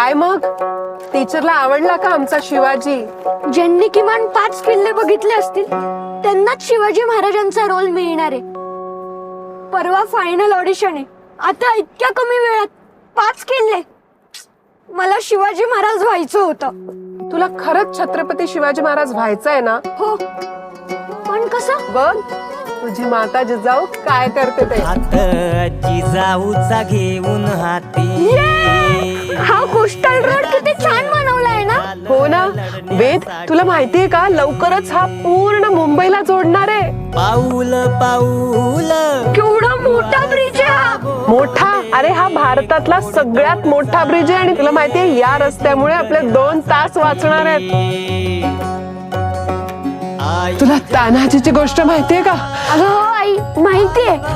काय मग टीचरला आवडला का आमचा शिवाजी? ज्यांनी किमान 5 किल्ले बघितले असतील त्यांनाच शिवाजी महाराजांचा रोल मिळणार आहे. परवा फायनल ऑडिशन आहे. आता इतक्या कमी वेळात 5 किल्ले. मला शिवाजी महाराज व्हायचं होतं. तुला खरंच छत्रपती शिवाजी महाराज व्हायचंय ना? हो, पण कसं? बघ तुझी माता जिजाऊ काय करते ते. जिजाऊचा घेऊन हाती. हा कोस्टल रोड किती छान बनवलाय ना. हो ना वेद, तुला माहितीये का लवकरच हा पूर्ण मुंबईला जोडणार आहे. पाऊल पाऊल केवढा मोठा ब्रिज आहे हा. मोठा? अरे हा भारतातला सगळ्यात मोठा ब्रिज आहे. आणि तुला माहितीये या रस्त्यामुळे आपले 2 तास वाचणार आहेत. तुला तान्हाजीची गोष्ट माहितीये का? अगं हो आई, माहितीये.